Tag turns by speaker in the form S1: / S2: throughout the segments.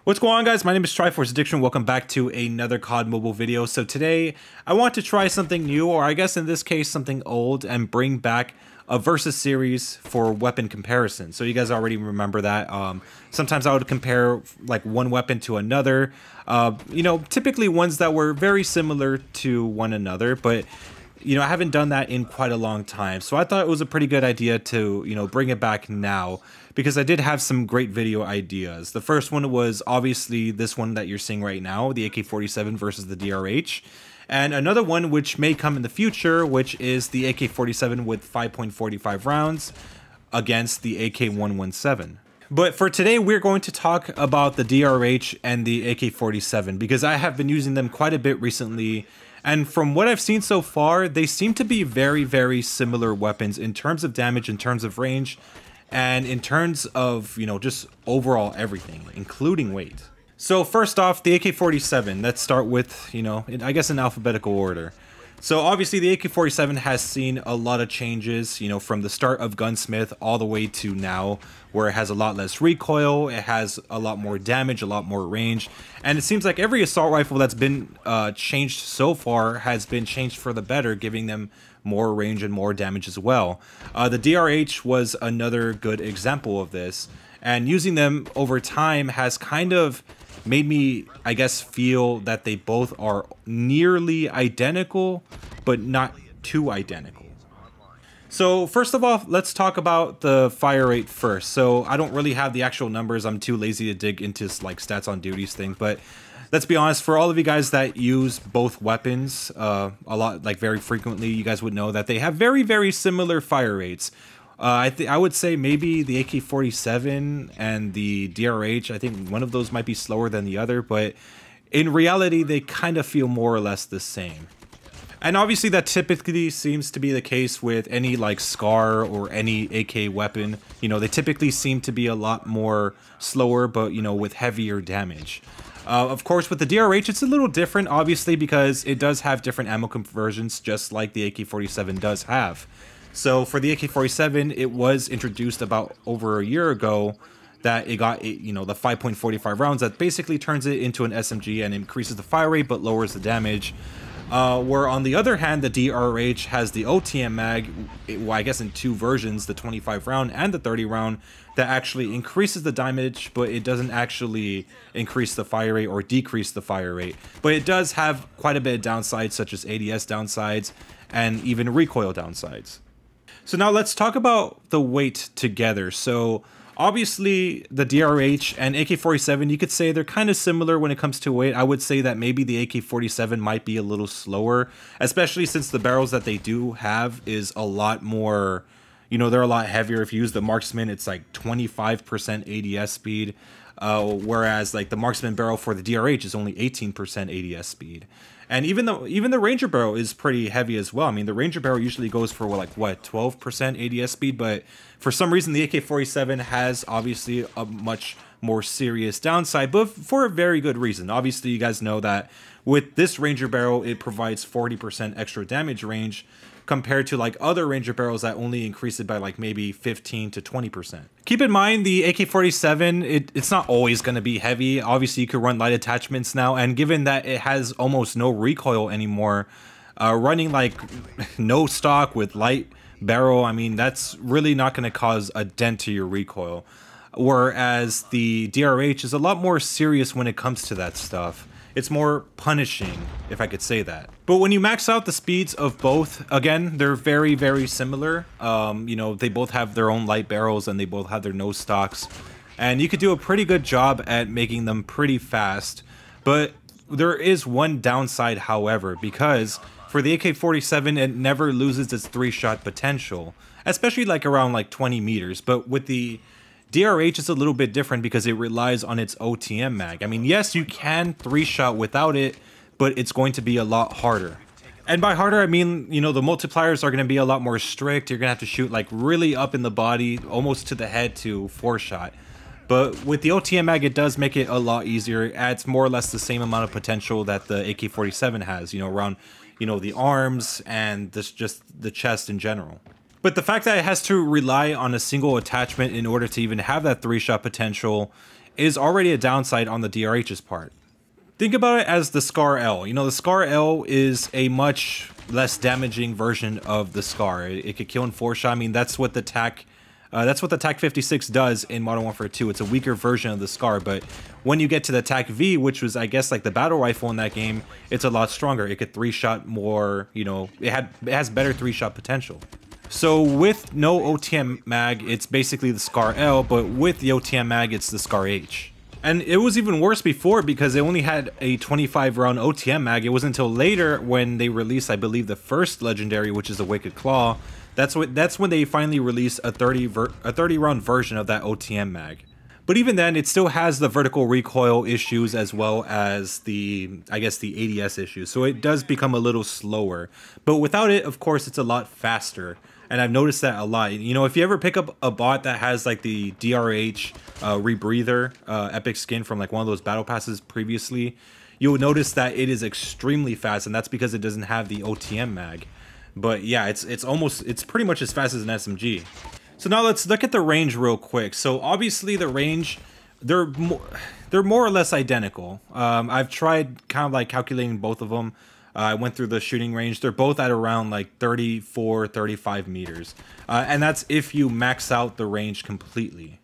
S1: What's going on, guys? My name is Triforce Addiction. Welcome back to another COD mobile video. So today I want to try something new, or I guess in this case something old, and bring back a versus series for weapon comparison. So you guys already remember that. Sometimes I would compare like one weapon to another, typically ones that were very similar to one another, but I haven't done that in quite a long time. So I thought it was a pretty good idea to, bring it back now, because I did have some great video ideas. The first one was obviously this one that you're seeing right now, the AK47 versus the DRH. And another one which may come in the future, which is the AK47 with 5.45 rounds against the AK117. But for today, we're going to talk about the DRH and the AK47, because I have been using them quite a bit recently. And from what I've seen so far, they seem to be very, very similar weapons in terms of damage, in terms of range, and in terms of, just overall everything, including weight. So first off, the AK-47, let's start with, I guess in alphabetical order. So obviously the AK-47 has seen a lot of changes, from the start of Gunsmith all the way to now, where it has a lot less recoil, it has a lot more damage, a lot more range, and it seems like every assault rifle that's been changed so far has been changed for the better, giving them more range and more damage as well. The DRH was another good example of this, and using them over time has kind of made me, I guess, feel that they both are nearly identical, but not too identical. So first of all, let's talk about the fire rate first. So I don't really have the actual numbers. I'm too lazy to dig into like stats on duties things, but let's be honest, for all of you guys that use both weapons a lot, like very frequently, you guys would know that they have very, very similar fire rates. I would say maybe the AK-47 and the DRH, I think one of those might be slower than the other, but in reality, they kind of feel more or less the same. And obviously that typically seems to be the case with any like SCAR or any AK weapon. They typically seem to be a lot more slower, but with heavier damage. Of course, with the DRH, it's a little different, obviously, because it does have different ammo conversions, just like the AK-47 does have. So for the AK-47, it was introduced about over a year ago that it got, the 5.45 rounds that basically turns it into an SMG and increases the fire rate but lowers the damage. Where on the other hand, the DRH has the OTM mag, I guess in two versions, the 25 round and the 30 round, that actually increases the damage, but it doesn't actually increase the fire rate or decrease the fire rate. But it does have quite a bit of downsides, such as ADS downsides and even recoil downsides. So now let's talk about the weight together. So obviously the DRH and AK-47, you could say they're kind of similar when it comes to weight. I would say that maybe the AK-47 might be a little slower, especially since the barrels that they do have is a lot more, they're a lot heavier. If you use the Marksman, it's like 25% ADS speed, whereas like the Marksman barrel for the DRH is only 18% ADS speed. And even the Ranger barrel is pretty heavy as well. I mean, the Ranger barrel usually goes for what 12% ADS speed, but for some reason the AK-47 has obviously a much more serious downside, but for a very good reason. Obviously, you guys know that with this Ranger barrel, it provides 40% extra damage range compared to like other Ranger barrels that only increase it by like maybe 15 to 20%. Keep in mind the AK-47, it's not always going to be heavy. Obviously, you could run light attachments now, and given that it has almost no recoil anymore, running like no stock with light barrel, I mean, that's really not going to cause a dent to your recoil. Whereas the DRH is a lot more serious when it comes to that stuff. It's more punishing, if I could say that. But when you max out the speeds of both, again, they're very, very similar. They both have their own light barrels and they both have their nose stocks. And you could do a pretty good job at making them pretty fast. But there is one downside, however, because for the AK-47, it never loses its 3-shot potential, especially like around like 20 meters. But with the DRH is a little bit different because it relies on its OTM mag. I mean, yes, you can 3-shot without it, but it's going to be a lot harder. And by harder, I mean, the multipliers are going to be a lot more strict. You're going to have to shoot like really up in the body, almost to the head to 4-shot. But with the OTM mag, it does make it a lot easier. It adds more or less the same amount of potential that the AK-47 has, around, the arms and just the chest in general. But the fact that it has to rely on a single attachment in order to even have that 3-shot potential is already a downside on the DRH's part. Think about it as the Scar L. You know, the Scar L is a much less damaging version of the Scar. It could kill in 4-shot. I mean, that's what the TAC 56 does in Modern Warfare 2. It's a weaker version of the Scar, but when you get to the TAC V, which was, I guess, like the battle rifle in that game, it's a lot stronger. It could 3-shot more, you know, it has better 3-shot potential. So with no OTM mag, it's basically the Scar L, but with the OTM mag, it's the Scar H. And it was even worse before because they only had a 25-round OTM mag. It wasn't until later when they released, I believe, the first legendary, which is the Wicked Claw. That's when they finally released a 30-round version of that OTM mag. But even then, it still has the vertical recoil issues as well as the, I guess, the ADS issues. So it does become a little slower. But without it, of course, it's a lot faster. And I've noticed that a lot. You know, if you ever pick up a bot that has like the DRH rebreather epic skin from like one of those battle passes previously, you'll notice that it is extremely fast, and that's because it doesn't have the OTM mag. But yeah, it's pretty much as fast as an SMG. So now let's look at the range real quick. So obviously the range, they're more or less identical. I've tried kind of like calculating both of them. I went through the shooting range. They're both at around like 34, 35 meters. And that's if you max out the range completely.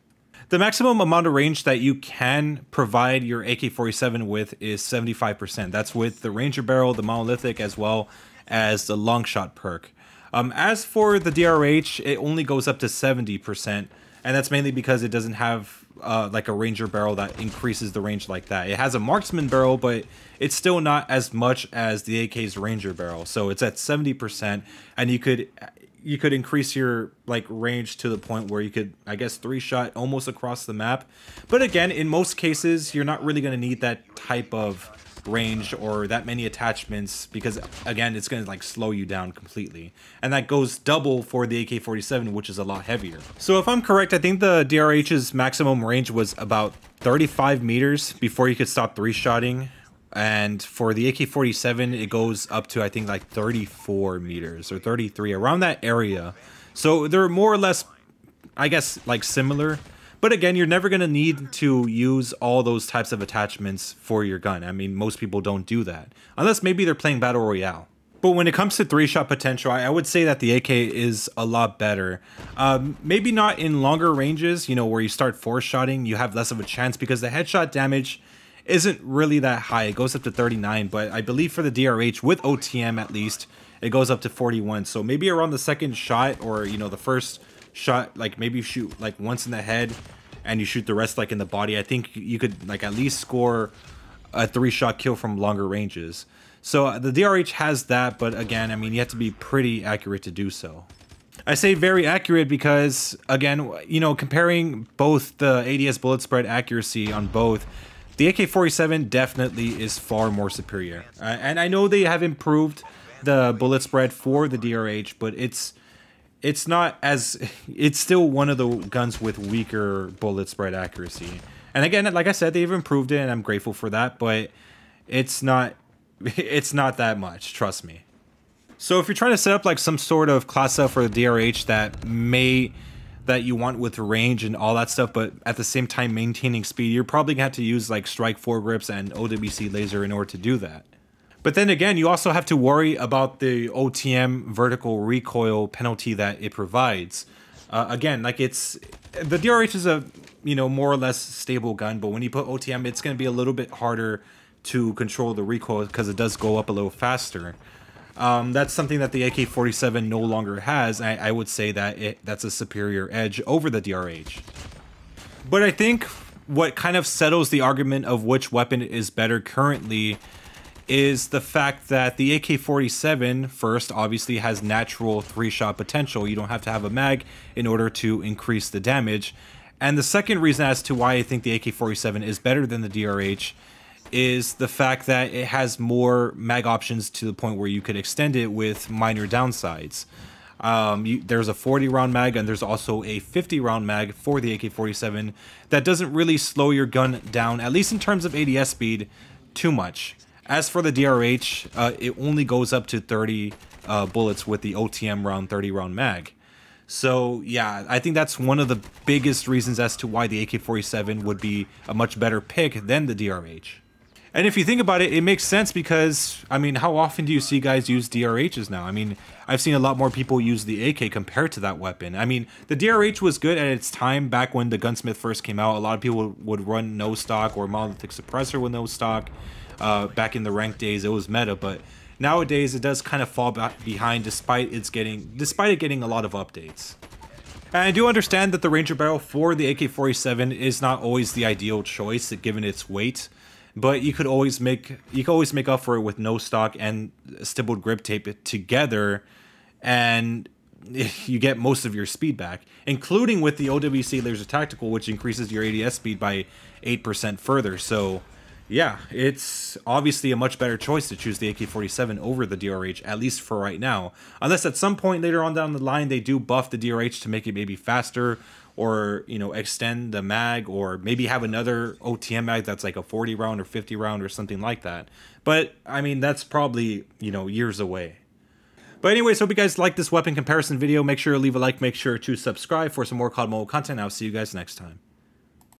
S1: The maximum amount of range that you can provide your AK-47 with is 75%. That's with the Ranger Barrel, the Monolithic, as well as the Long Shot perk. As for the DRH, it only goes up to 70%. And that's mainly because it doesn't have like a Ranger Barrel that increases the range like that. It has a Marksman Barrel, but it's still not as much as the AK's Ranger Barrel. So it's at 70%, and you could increase your like range to the point where you could, I guess, 3-shot almost across the map. But again, in most cases, you're not really going to need that type of range or that many attachments, because again, it's going to like slow you down completely. And that goes double for the AK-47, which is a lot heavier. So if I'm correct, I think the DRH's maximum range was about 35 meters before you could stop 3-shotting. And for the AK-47, it goes up to, I think, like 34 meters or 33, around that area. So they're more or less, I guess, like similar. But again, you're never going to need to use all those types of attachments for your gun. I mean, most people don't do that, unless maybe they're playing Battle Royale. But when it comes to 3-shot potential, I would say that the AK is a lot better. Maybe not in longer ranges, you know, where you start 4-shotting, you have less of a chance because the headshot damage isn't really that high. It goes up to 39, but I believe for the DRH, with OTM at least, it goes up to 41. So maybe around the second shot, or, you know, the first shot, like maybe you shoot like once in the head and you shoot the rest like in the body. I think you could like at least score a 3-shot kill from longer ranges. So the DRH has that, but again, I mean, you have to be pretty accurate to do so. I say very accurate because, again, you know, comparing both the ADS bullet spread accuracy on both, the AK-47 definitely is far more superior. And I know they have improved the bullet spread for the DRH, but it's not as, it's still one of the guns with weaker bullet spread accuracy. And again, like I said, they've improved it, and I'm grateful for that, but it's not that much, trust me. So if you're trying to set up like some sort of class up for the DRH that you want with range and all that stuff, but at the same time maintaining speed, you're probably gonna have to use like strike foregrips and OWC laser in order to do that. But then again, you also have to worry about the OTM vertical recoil penalty that it provides. Again, like the DRH is a, you know, more or less stable gun, but when you put OTM, it's going to be a little bit harder to control the recoil because it does go up a little faster. That's something that the AK-47 no longer has. I would say that that's a superior edge over the DRH. But I think what kind of settles the argument of which weapon is better currently is the fact that the AK-47, first, obviously has natural 3-shot potential. You don't have to have a mag in order to increase the damage. And the second reason as to why I think the AK-47 is better than the DRH is the fact that it has more mag options to the point where you could extend it with minor downsides. There's a 40-round mag, and there's also a 50-round mag for the AK-47 that doesn't really slow your gun down, at least in terms of ADS speed, too much. As for the DRH, it only goes up to 30 bullets with the OTM round 30-round mag. So yeah, I think that's one of the biggest reasons as to why the AK-47 would be a much better pick than the DRH. And if you think about it, it makes sense because, I mean, how often do you see guys use DRHs now? I mean, I've seen a lot more people use the AK compared to that weapon. I mean, the DRH was good at its time back when the gunsmith first came out. A lot of people would run no stock or monolithic suppressor with no stock. Back in the ranked days, it was meta, but nowadays it does kind of fall behind despite it getting a lot of updates. And I do understand that the Ranger barrel for the AK-47 is not always the ideal choice given its weight. But you could always make up for it with no stock and stippled grip tape together, and you get most of your speed back, including with the OWC Laser Tactical, which increases your ADS speed by 8% further. So yeah, it's obviously a much better choice to choose the AK-47 over the DRH, at least for right now. Unless at some point later on down the line they do buff the DRH to make it maybe faster, or, you know, extend the mag, or maybe have another OTM mag that's like a 40 round or 50 round or something like that. But I mean, that's probably, you know, years away. But anyways, hope you guys like this weapon comparison video. Make sure to leave a like, make sure to subscribe for some more COD mobile content. I'll see you guys next time.